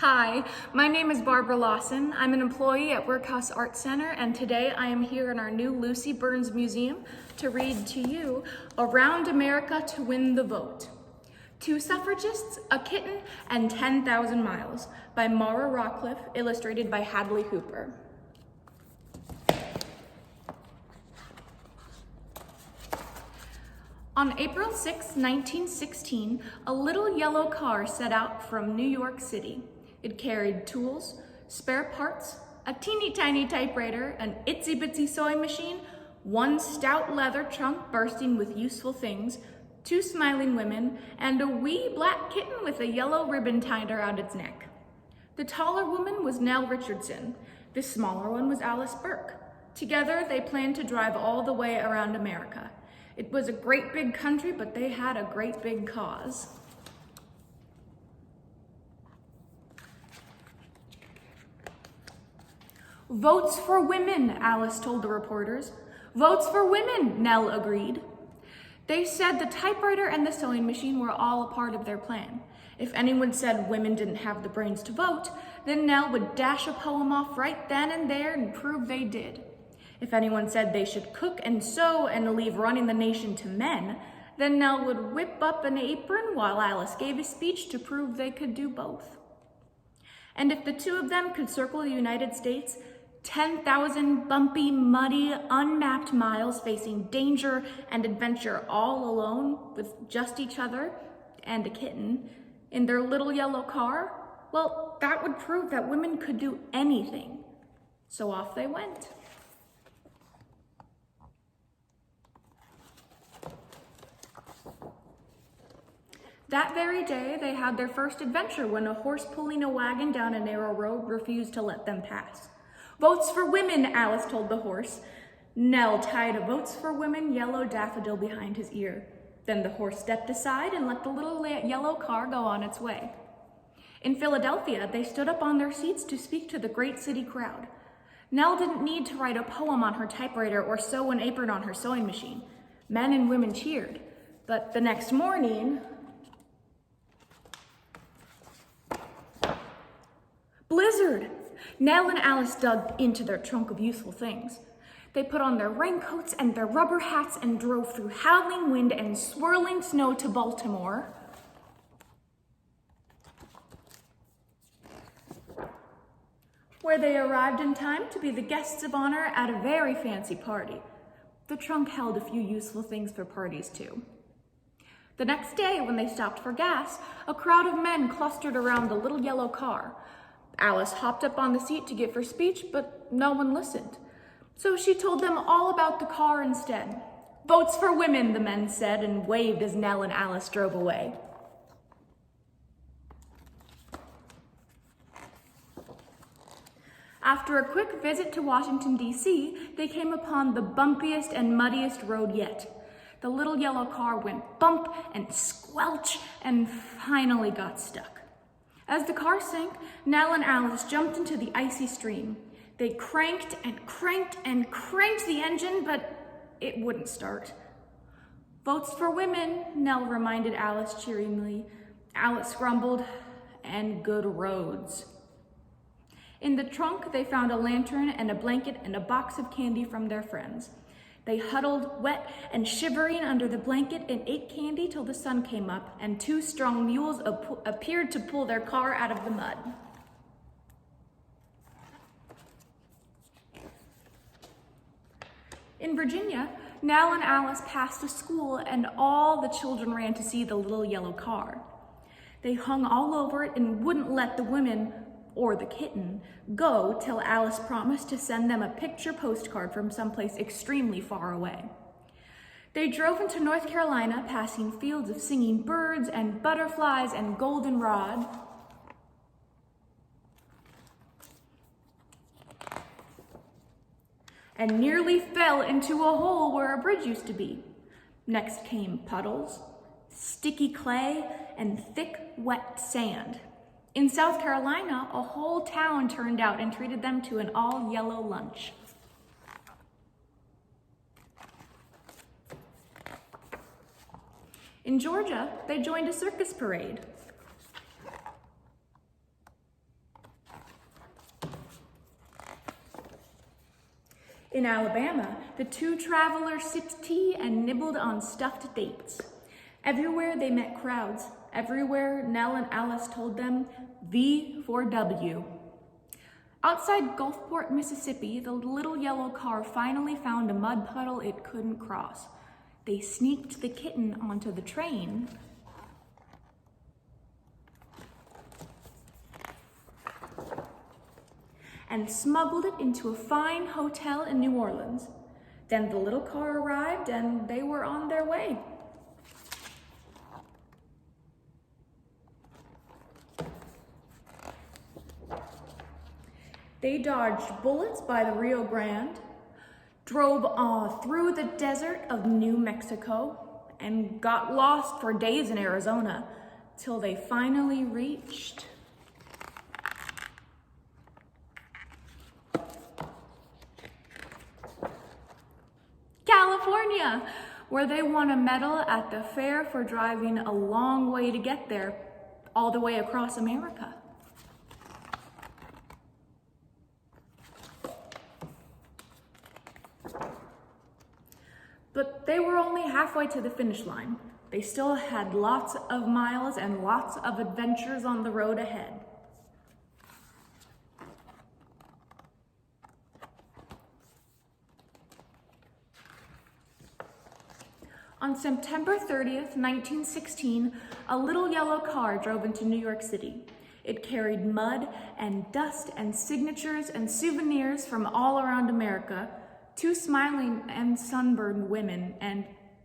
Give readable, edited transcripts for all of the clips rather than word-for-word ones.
Hi, my name is Barbara Lawson. I'm an employee at Workhouse Art Center, and today I am here in our new Lucy Burns Museum to read to you Around America to Win the Vote. Two Suffragists, a Kitten, and 10,000 Miles by Mara Rockcliffe, illustrated by Hadley Hooper. On April 6, 1916, a little yellow car set out from New York City. It carried tools, spare parts, a teeny tiny typewriter, an itsy bitsy sewing machine, one stout leather trunk bursting with useful things, two smiling women, and a wee black kitten with a yellow ribbon tied around its neck. The taller woman was Nell Richardson. The smaller one was Alice Burke. Together, they planned to drive all the way around America. It was a great big country, but they had a great big cause. Votes for women, Alice told the reporters. Votes for women, Nell agreed. They said the typewriter and the sewing machine were all a part of their plan. If anyone said women didn't have the brains to vote, then Nell would dash a poem off right then and there and prove they did. If anyone said they should cook and sew and leave running the nation to men, then Nell would whip up an apron while Alice gave a speech to prove they could do both. And if the two of them could circle the United States, 10,000 bumpy, muddy, unmapped miles facing danger and adventure all alone with just each other and a kitten in their little yellow car, well, that would prove that women could do anything. So off they went. That very day, they had their first adventure when a horse pulling a wagon down a narrow road refused to let them pass. Votes for women, Alice told the horse. Nell tied a Votes for Women yellow daffodil behind his ear. Then the horse stepped aside and let the little yellow car go on its way. In Philadelphia, they stood up on their seats to speak to the great city crowd. Nell didn't need to write a poem on her typewriter or sew an apron on her sewing machine. Men and women cheered. But the next morning, blizzard! Nell and Alice dug into their trunk of useful things. They put on their raincoats and their rubber hats and drove through howling wind and swirling snow to Baltimore, where they arrived in time to be the guests of honor at a very fancy party. The trunk held a few useful things for parties too. The next day, when they stopped for gas, a crowd of men clustered around the little yellow car. Alice hopped up on the seat to give her speech, but no one listened. So she told them all about the car instead. Votes for women, the men said, and waved as Nell and Alice drove away. After a quick visit to Washington, D.C., they came upon the bumpiest and muddiest road yet. The little yellow car went bump and squelch and finally got stuck. As the car sank, Nell and Alice jumped into the icy stream. They cranked and cranked and cranked the engine, but it wouldn't start. Votes for women, Nell reminded Alice cheeringly. Alice grumbled, and good roads. In the trunk, they found a lantern and a blanket and a box of candy from their friends. They huddled, wet and shivering under the blanket and ate candy till the sun came up and two strong mules appeared to pull their car out of the mud. In Virginia, Nell and Alice passed a school and all the children ran to see the little yellow car. They hung all over it and wouldn't let the women, or the kitten, go till Alice promised to send them a picture postcard from someplace extremely far away. They drove into North Carolina, passing fields of singing birds and butterflies and goldenrod. And nearly fell into a hole where a bridge used to be. Next came puddles, sticky clay, and thick, wet sand. In South Carolina, a whole town turned out and treated them to an all-yellow lunch. In Georgia, they joined a circus parade. In Alabama, the two travelers sipped tea and nibbled on stuffed dates. Everywhere they met crowds. Everywhere Nell and Alice told them, V for W. Outside Gulfport, Mississippi, the little yellow car finally found a mud puddle it couldn't cross. They sneaked the kitten onto the train. And smuggled it into a fine hotel in New Orleans. Then the little car arrived and they were on their way. They dodged bullets by the Rio Grande, drove through the desert of New Mexico, and got lost for days in Arizona, till they finally reached California, where they won a medal at the fair for driving a long way to get there, all the way across America. But they were only halfway to the finish line. They still had lots of miles and lots of adventures on the road ahead. On September 30th, 1916, a little yellow car drove into New York City. It carried mud and dust and signatures and souvenirs from all around America, two smiling and sunburned women, and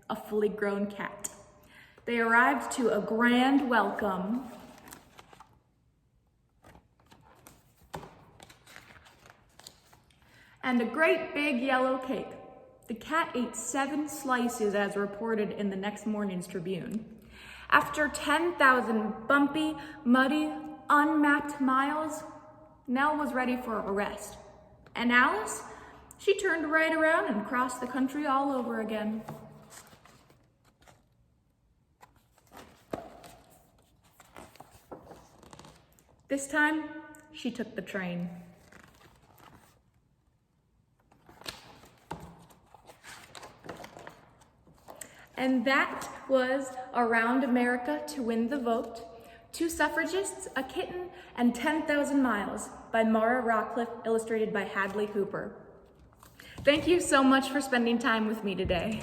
a fully grown cat. They arrived to a grand welcome and a great big yellow cake. The cat ate 7 slices, as reported in the next morning's Tribune. After 10,000 bumpy, muddy, unmapped miles, Nell was ready for a rest. And Alice? She turned right around and crossed the country all over again. This time, she took the train. And that was Around America to Win the Vote, 2 Suffragists, a Kitten, and 10,000 Miles by Mara Rockcliffe, illustrated by Hadley Hooper. Thank you so much for spending time with me today.